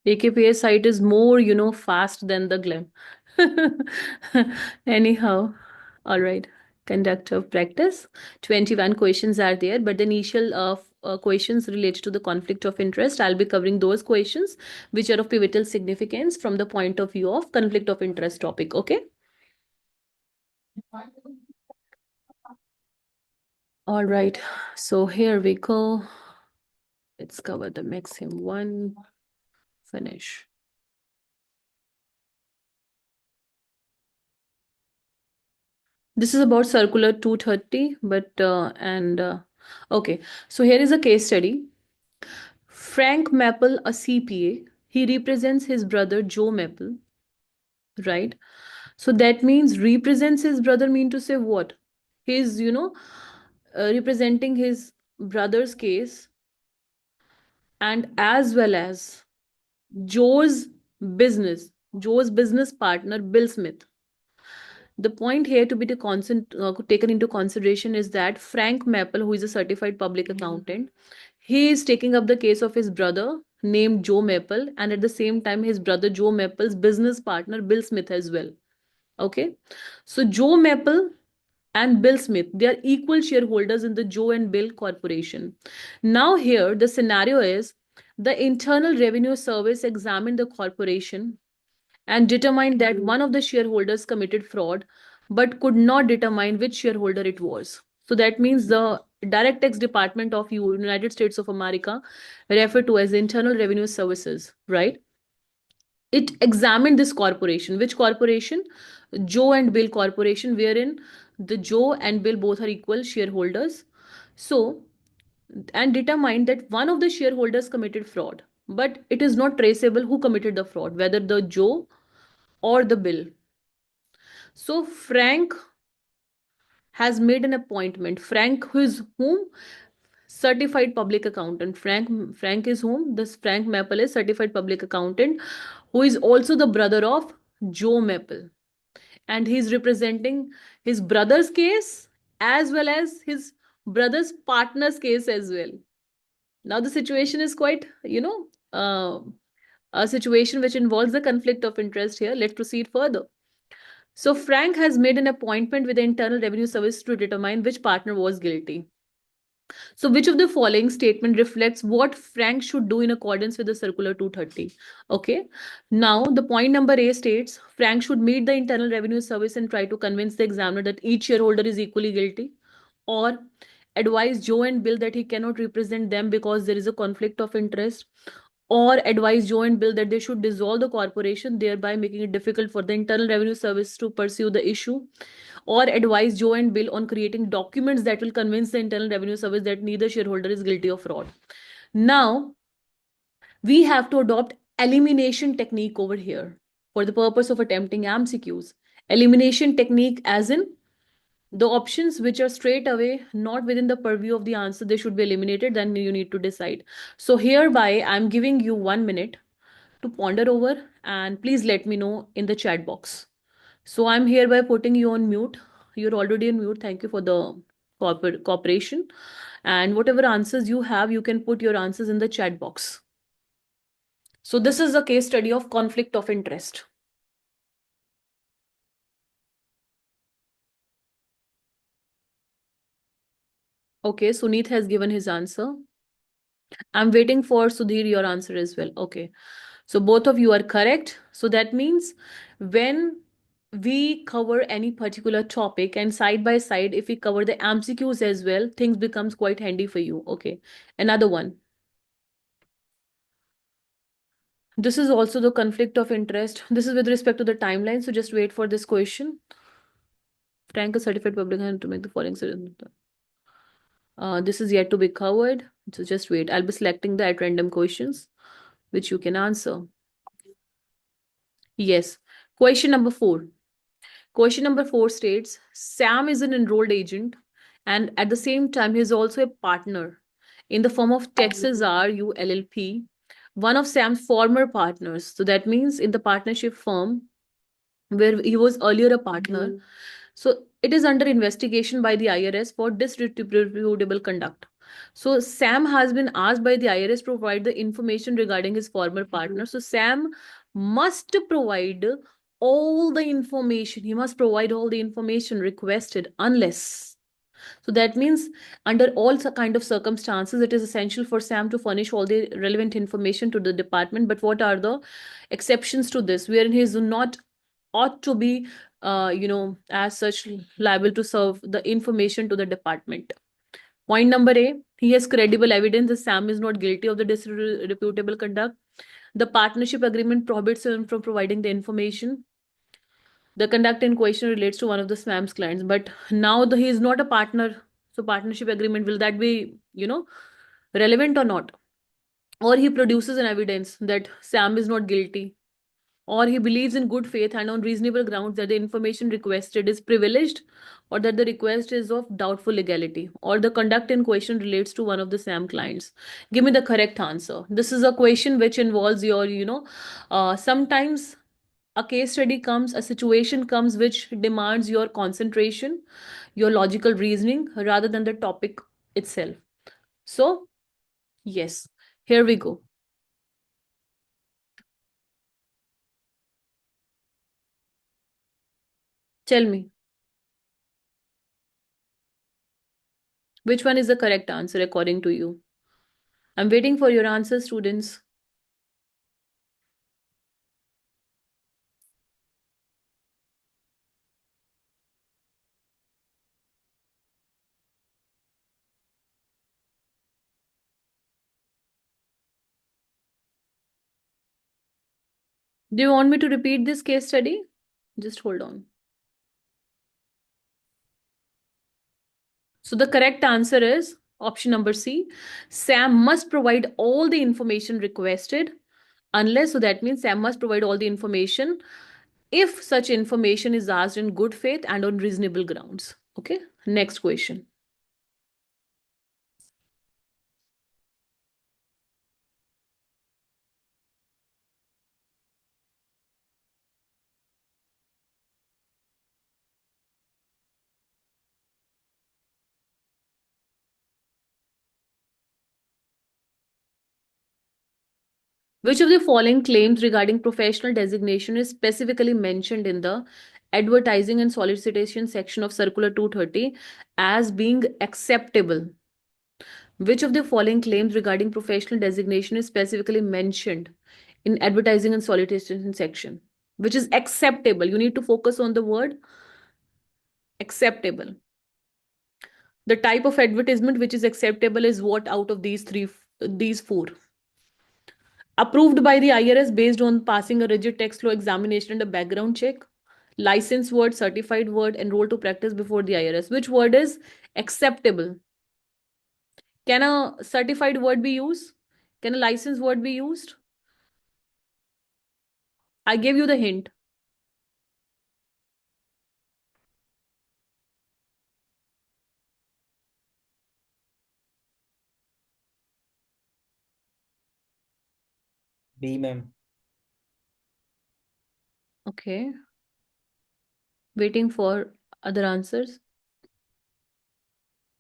AKPIS site is more, fast than the glam. Anyhow, all right. Conduct of practice. 21 questions are there, but the initial questions related to the conflict of interest. I'll be covering those questions which are of pivotal significance from the point of view of conflict of interest topic. Okay. All right. So here we go. Let's cover the maximum one. Finish. This is about circular 230, but okay. So here is a case study. Frank Maple, a CPA, he represents his brother Joe Maple, right? So that means represents his brother mean to say what? He's, representing his brother's case and as well as Joe's Joe's business partner, Bill Smith. The point here to be taken into consideration is that Frank Maple, who is a certified public accountant, he is taking up the case of his brother named Joe Maple, and at the same time, his brother Joe Maple's business partner Bill Smith as well. Okay, so Joe Maple and Bill Smith, they are equal shareholders in the Joe and Bill Corporation. Now, here the scenario is the Internal Revenue Service examined the corporation and determined that one of the shareholders committed fraud but could not determine which shareholder it was. So that means the direct tax department of United States of America, referred to as Internal Revenue Services, right? It examined this corporation. Which corporation? Joe and Bill Corporation, wherein the Joe and Bill both are equal shareholders. So, and determined that one of the shareholders committed fraud, but it is not traceable who committed the fraud, whether the Joe or the Bill. So Frank has made an appointment. Frank, who is whom? Certified public accountant. Frank is whom? This Frank Maple is certified public accountant, who is also the brother of Joe Maple, and he's representing his brother's case as well as his brother's partner's case as well. Now the situation is quite, a situation which involves the conflict of interest here. Let's proceed further. So Frank has made an appointment with the Internal Revenue Service to determine which partner was guilty. So which of the following statement reflects what Frank should do in accordance with the Circular 230? Okay. Now the point number A states Frank should meet the Internal Revenue Service and try to convince the examiner that each shareholder is equally guilty, or advise Joe and Bill that he cannot represent them because there is a conflict of interest, or advise Joe and Bill that they should dissolve the corporation, thereby making it difficult for the Internal Revenue Service to pursue the issue, or advise Joe and Bill on creating documents that will convince the Internal Revenue Service that neither shareholder is guilty of fraud. Now, we have to adopt elimination technique over here for the purpose of attempting MCQs. Elimination technique as in the options which are straight away not within the purview of the answer, they should be eliminated. Then you need to decide. So hereby I'm giving you 1 minute to ponder over, and please let me know in the chat box. So I'm hereby putting you on mute. You're already on mute. Thank you for the cooperation. And whatever answers you have, you can put your answers in the chat box. So this is a case study of conflict of interest. Okay, Sunit has given his answer. I'm waiting for Sudhir, your answer as well. Okay. So both of you are correct. So that means when we cover any particular topic and side by side, if we cover the MCQs as well, things becomes quite handy for you. Okay. Another one. This is also the conflict of interest. This is with respect to the timeline. So just wait for this question. Frank a certified public hand to make the following. This is yet to be covered. So just wait. I'll be selecting the at random questions which you can answer. Yes. Question number 4. Question number 4 states Sam is an enrolled agent and at the same time he is also a partner in the firm of Texas RU LLP, one of Sam's former partners. So that means in the partnership firm where he was earlier a partner. So it is under investigation by the IRS for disreputable conduct. So Sam has been asked by the IRS to provide the information regarding his former partner. So Sam must provide all the information. He must provide all the information requested unless. So that means under all kind of circumstances, it is essential for Sam to furnish all the relevant information to the department. But what are the exceptions to this, wherein he is not ought to be, as such liable to serve the information to the department? Point number A, he has credible evidence that Sam is not guilty of the disreputable conduct. The partnership agreement prohibits him from providing the information. The conduct in question relates to one of the Sam's clients, but now he is not a partner. So partnership agreement, will that be, relevant or not? Or he produces an evidence that Sam is not guilty, or he believes in good faith and on reasonable grounds that the information requested is privileged, or that the request is of doubtful legality, or the conduct in question relates to one of the Sam clients. Give me the correct answer. This is a question which involves your, sometimes a case study comes, a situation comes which demands your concentration, your logical reasoning rather than the topic itself. So, yes, here we go. Tell me, which one is the correct answer according to you? I'm waiting for your answers, students. Do you want me to repeat this case study? Just hold on. So the correct answer is option number C. Sam must provide all the information requested unless, so that means Sam must provide all the information if such information is asked in good faith and on reasonable grounds. Okay, next question. Which of the following claims regarding professional designation is specifically mentioned in the advertising and solicitation section of Circular 230 as being acceptable? Which of the following claims regarding professional designation is specifically mentioned in advertising and solicitation section? Which is acceptable? You need to focus on the word acceptable. The type of advertisement which is acceptable is what out of these four? Approved by the IRS based on passing a rigid text flow examination and a background check. Licensed word, certified word, enrolled to practice before the IRS. Which word is acceptable? Can a certified word be used? Can a licensed word be used? I gave you the hint. B, ma'am. Okay. Waiting for other answers.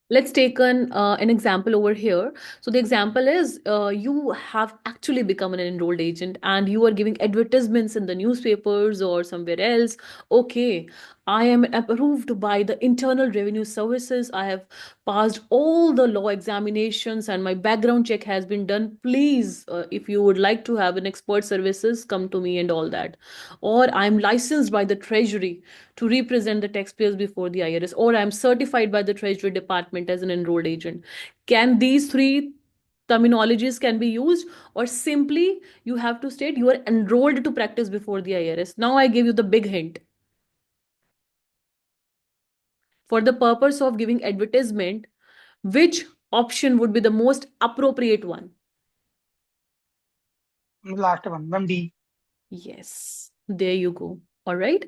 Let's take an example over here. So the example is, you have actually become an enrolled agent and you are giving advertisements in the newspapers or somewhere else. Okay, I am approved by the Internal Revenue Services. I have passed all the law examinations and my background check has been done. Please, if you would like to have an expert services, come to me and all that. Or I'm licensed by the Treasury to represent the taxpayers before the IRS, or I'm certified by the Treasury Department as an enrolled agent. Can these three terminologies can be used, or simply you have to state you are enrolled to practice before the IRS? Now I give you the big hint. For the purpose of giving advertisement, which option would be the most appropriate one? Last one, ma'am. D. Yes, there you go. All right.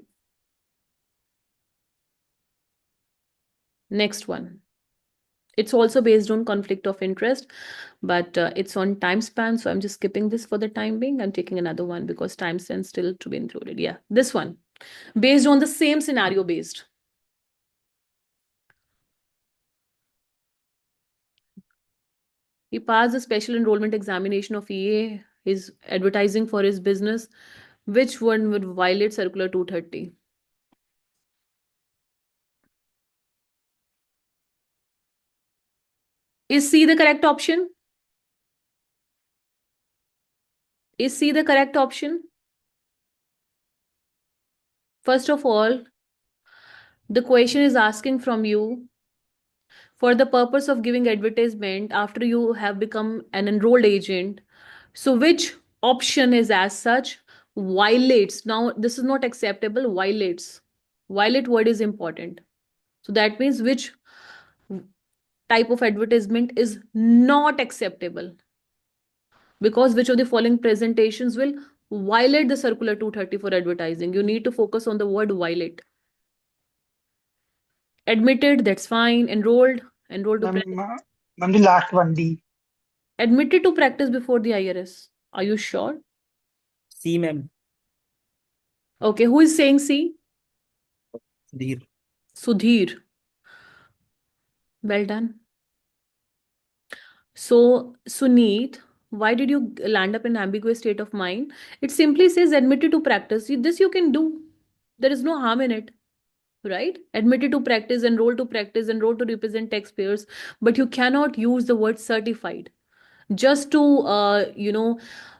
Next one. It's also based on conflict of interest, but it's on time span. So I'm just skipping this for the time being. I'm taking another one because time span still to be included. Yeah, this one. Based on the same scenario based. He passed the special enrollment examination of EA. He's advertising for his business. Which one would violate Circular 230? Is C the correct option? Is C the correct option? First of all, the question is asking from you for the purpose of giving advertisement after you have become an enrolled agent. So, which option is as such violates? Now, this is not acceptable, violates. Violate word is important. So, that means which type of advertisement is not acceptable, because which of the following presentations will violate the circular 230 for advertising. You need to focus on the word violate. Admitted, that's fine. Enrolled, enrolled to practice. Ma'am, the last one, D. Admitted to practice before the IRS. Are you sure? C, ma'am. Okay, who is saying C? Sudhir. Sudhir. Well done. So, Suneet, why did you land up in ambiguous state of mind? It simply says admitted to practice. This you can do. There is no harm in it, right? Admitted to practice, enrolled to represent taxpayers, but you cannot use the word certified. Just to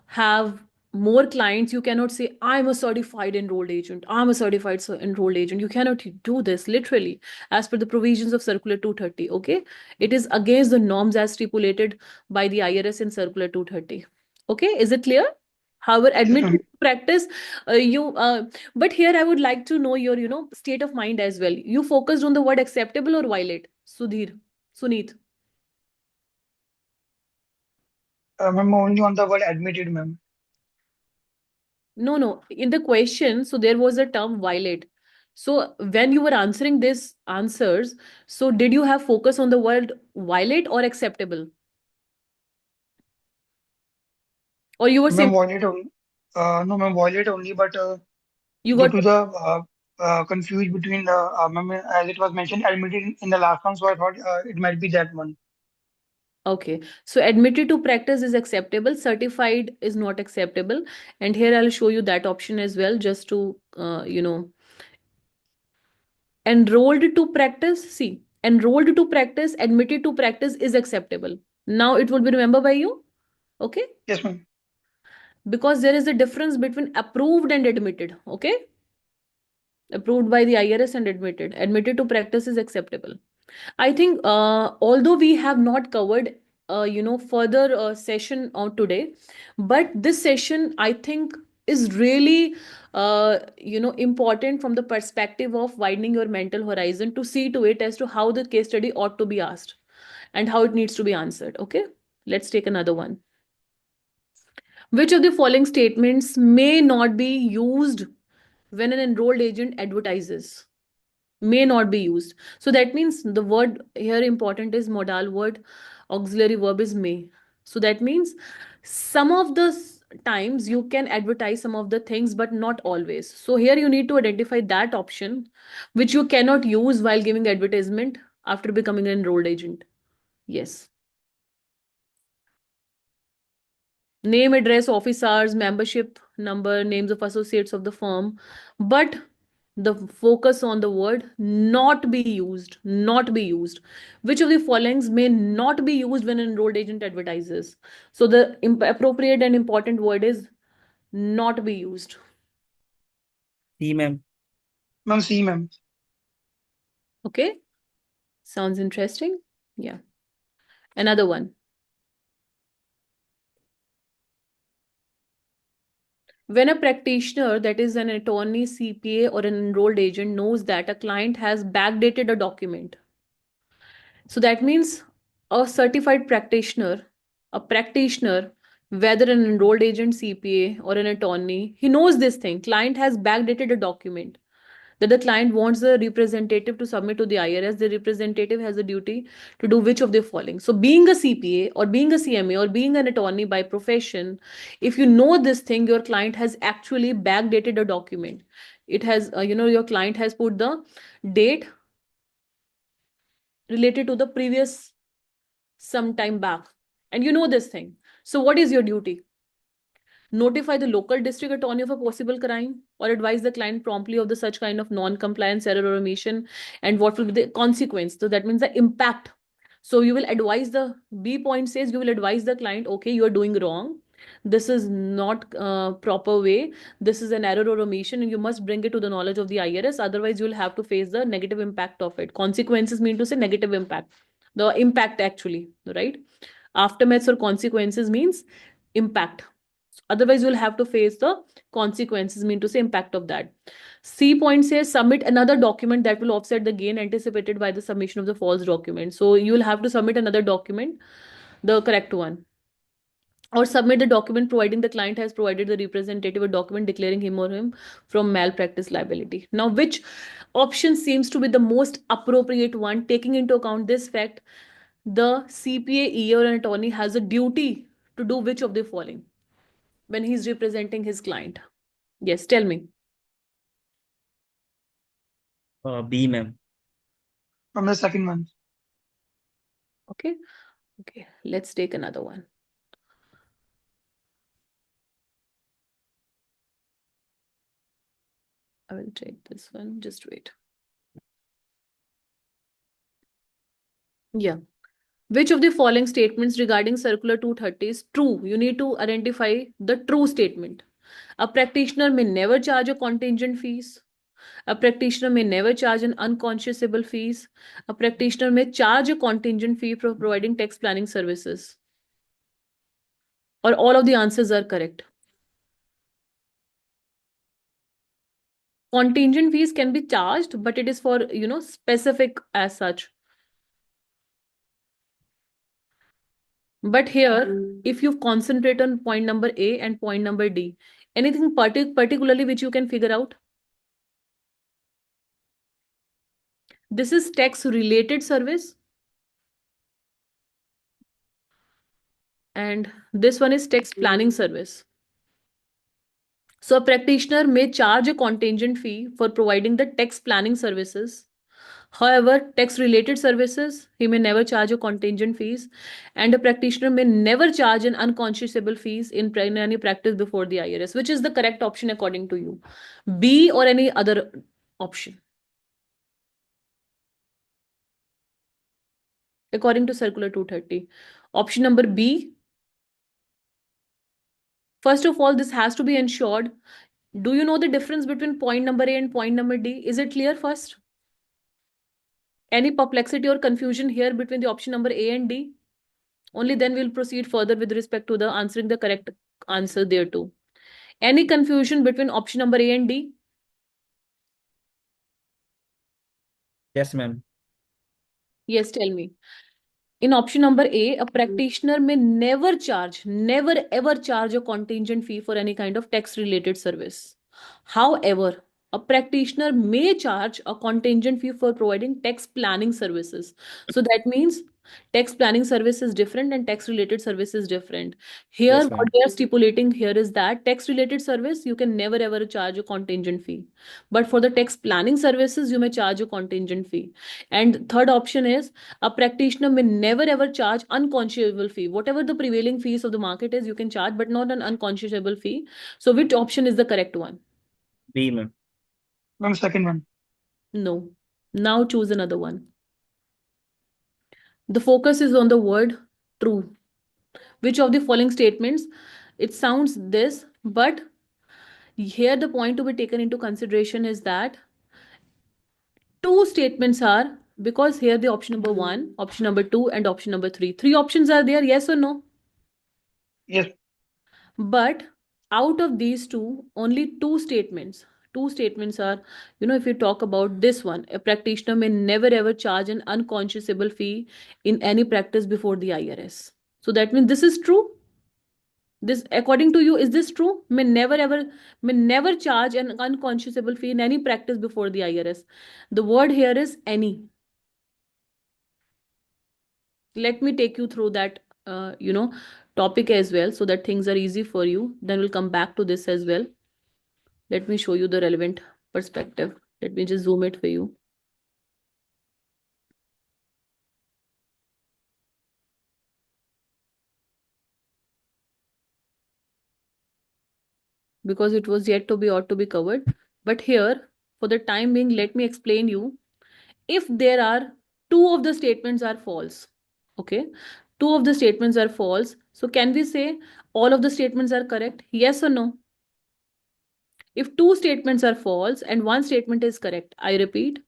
have more clients, you cannot say I'm a certified enrolled agent, I'm a certified enrolled agent. You cannot do this literally as per the provisions of circular 230. Okay, it is against the norms as stipulated by the IRS in circular 230. Okay, is it clear? However, Yes, admitted ma'am. to practice, you but here I would like to know your state of mind as well. You focused on the word acceptable or violate, Sudhir? Suneet? Ma'am, only on the word admitted, ma'am. No, no. In the question, so there was a term violate. So when you were answering this answers, so did you have focus on the word violate or acceptable? Or you were Ma'am, simply, violate only. No, ma'am, violate only, but you due got, to the confused between the, ma'am, as it was mentioned, admitted in the last one, so I thought it might be that one. okay. So admitted to practice is acceptable, certified is not acceptable. And here I'll show you that option as well, just to, enrolled to practice. See, enrolled to practice, admitted to practice is acceptable. Now it will be remembered by you. Okay. Yes, ma'am. Because there is a difference between approved and admitted. Okay, approved by the IRS and admitted to practice is acceptable. I think although we have not covered further session on today, but this session I think is really important from the perspective of widening your mental horizon, to see to it as to how the case study ought to be asked and how it needs to be answered. Okay, let's take another one. Which of the following statements may not be used when an enrolled agent advertises? May not be used. So that means the word here important is modal word, auxiliary verb is may. So that means some of the times you can advertise some of the things, but not always. So here you need to identify that option which you cannot use while giving advertisement after becoming an enrolled agent. Yes. Name, address, office hours, membership number, names of associates of the firm, but the focus on the word not be used, not be used. Which of the followings may not be used when an enrolled agent advertises? So the appropriate and important word is not be used. C, ma'am. Ma'am, C, ma'am. Okay, sounds interesting. Yeah, another one. When a practitioner, that is an attorney, CPA, or an enrolled agent, knows that a client has backdated a document. So that means a certified practitioner, whether an enrolled agent, CPA, or an attorney, he knows this thing. Client has backdated a document that the client wants the representative to submit to the IRS. The representative has a duty to do which of the following? So, being a CPA or being a CMA or being an attorney by profession, if you know this thing, your client has actually backdated a document. It has, your client has put the date related to the previous some time back. And you know this thing. So what is your duty? Notify the local district attorney of a possible crime, or advise the client promptly of the such kind of non-compliance, error, or omission, and what will be the consequence. So that means the impact. So you will advise the B point says you will advise the client, okay, you are doing wrong. This is not proper way. This is an error or omission, and you must bring it to the knowledge of the IRS. Otherwise, you will have to face the negative impact of it. Consequences mean to say negative impact. The impact actually, right? Aftermaths or consequences means impact. Otherwise, you'll have to face the consequences, mean to say impact of that. C point says submit another document that will offset the gain anticipated by the submission of the false document. So you will have to submit another document, the correct one, or submit the document providing the client has provided the representative a document declaring him or him from malpractice liability. Now, which option seems to be the most appropriate one, taking into account this fact? The CPA, EA, or an attorney has a duty to do which of the following when he's representing his client? Yes, tell me. B, ma'am. From the second one. Okay. Okay. Let's take another one. I will take this one. Just wait. Yeah. Which of the following statements regarding Circular 230 is true? You need to identify the true statement. A practitioner may never charge a contingent fees. A practitioner may never charge an unconscionable fees. A practitioner may charge a contingent fee for providing tax planning services. Or all of the answers are correct. Contingent fees can be charged, but it is for, specific as such. But here, if you concentrate on point number A and point number D, anything particularly which you can figure out? This is tax related service, and this one is tax planning service. So a practitioner may charge a contingent fee for providing the tax planning services. However, tax related services, he may never charge a contingent fees, and a practitioner may never charge an unconscionable fees in any practice before the IRS. Which is the correct option according to you? B or any other option? According to Circular 230. Option number B. First of all, this has to be ensured. Do you know the difference between point number A and point number D? Is it clear first? Any perplexity or confusion here between the option number A and D? Only then we'll proceed further with respect to the answering the correct answer there too. Any confusion between option number A and D? Yes, ma'am. Yes, tell me. In option number A, a practitioner may never ever charge a contingent fee for any kind of tax related service. However, a practitioner may charge a contingent fee for providing tax planning services. So that means tax planning service is different and tax related service is different. Here, Yes, what ma'am. they are stipulating here is that tax related service, you can never ever charge a contingent fee. But for the tax planning services, you may charge a contingent fee. And third option is a practitioner may never ever charge unconscionable fee. Whatever the prevailing fees of the market is, you can charge, but not an unconscionable fee. So which option is the correct one? B, ma'am. From the second one. No. Now choose another one. The focus is on the word true. Which of the following statements? It sounds this, but here the point to be taken into consideration is that two statements are, because here the option number one, option number two, and option number three. Three options are there, yes or no? Yes. But out of these two, only two statements are, if you talk about this one, a practitioner may never ever charge an unconscionable fee in any practice before the IRS. So that means this is true. This, according to you, is this true? May never charge an unconscionable fee in any practice before the IRS. The word here is any. Let me take you through that, topic as well, so that things are easy for you. Then we'll come back to this as well. Let me show you the relevant perspective. Let me just zoom it for you. because it was yet to be ought to be covered. But here, for the time being, let me explain you. If there are two of the statements are false, okay, two of the statements are false. So can we say all of the statements are correct? Yes or no? If two statements are false and one statement is correct, I repeat,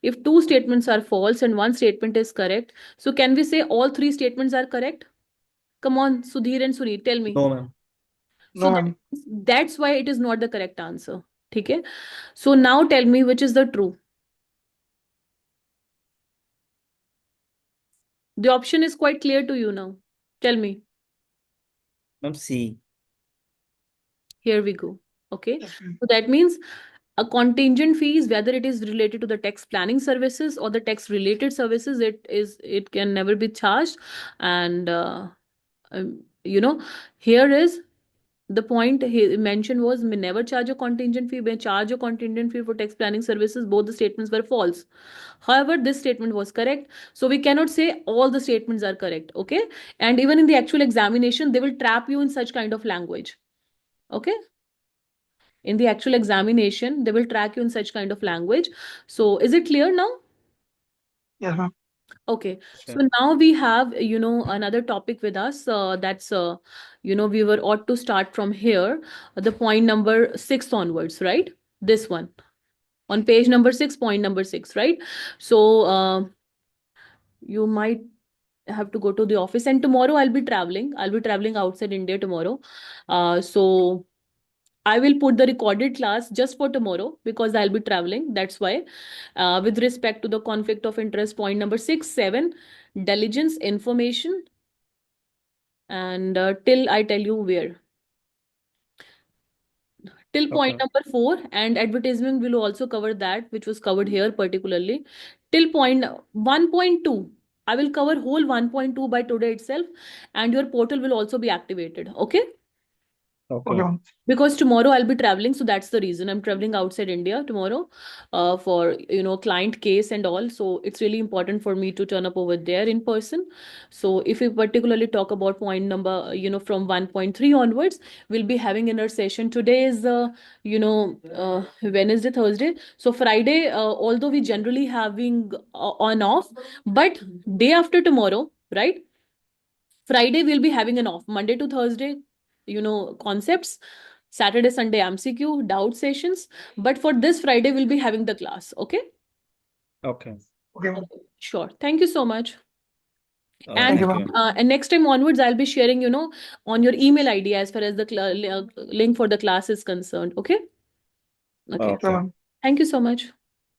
if two statements are false and one statement is correct, so can we say all three statements are correct? Come on, Sudhir and Sunil, tell me. No, ma'am. So No, ma'am. that's why it is not the correct answer. Okay. So now tell me which is the true. The option is quite clear to you now. Tell me. Ma'am, C. Here we go. Okay. Yes, ma'am. So that means a contingent fee is whether it is related to the tax planning services or the tax related services, it can never be charged. And you know, here is the point he mentioned was may never charge a contingent fee, may charge a contingent fee for tax planning services. Both the statements were false. However, this statement was correct. So we cannot say all the statements are correct. Okay. And even in the actual examination, they will trap you in such kind of language. Okay. In the actual examination, they will track you in such kind of language. So is it clear now? Yes, ma'am. Okay, so Sure. now we have, another topic with us. That's, we were ought to start from here, the point number 6 onwards, right? This one on page number 6, point number 6, right? So you might have to go to the office, and tomorrow I'll be traveling. I'll be traveling outside India tomorrow. So I will put the recorded class just for tomorrow because I'll be traveling. That's why. With respect to the conflict of interest, point number 6, 7, diligence, information, and till I tell you where. Till point Okay. number 4, and advertisement will also cover that, which was covered here particularly. Till point 1.2. I will cover whole 1.2 by today itself, and your portal will also be activated. Okay. Okay, Okay. ma'am. Because tomorrow I'll be traveling, so that's the reason I'm traveling outside India tomorrow, for client case and all. So it's really important for me to turn up over there in person. So if we particularly talk about point number, from 1.3 onwards, we'll be having in our session. Today is Wednesday, Thursday. So Friday, although we generally having on off, but day after tomorrow, right? Friday we'll be having an off. Monday to Thursday, concepts. Saturday, Sunday, MCQ, doubt sessions. But for this Friday, we'll be having the class. Okay? Okay. Okay, ma'am. Okay. Sure. Thank you so much. Thank And you, Thank ma'am. you. and next time onwards, I'll be sharing, on your email ID as far as the link for the class is concerned. Okay? Okay. Sure, Okay. ma'am. Thank you so much.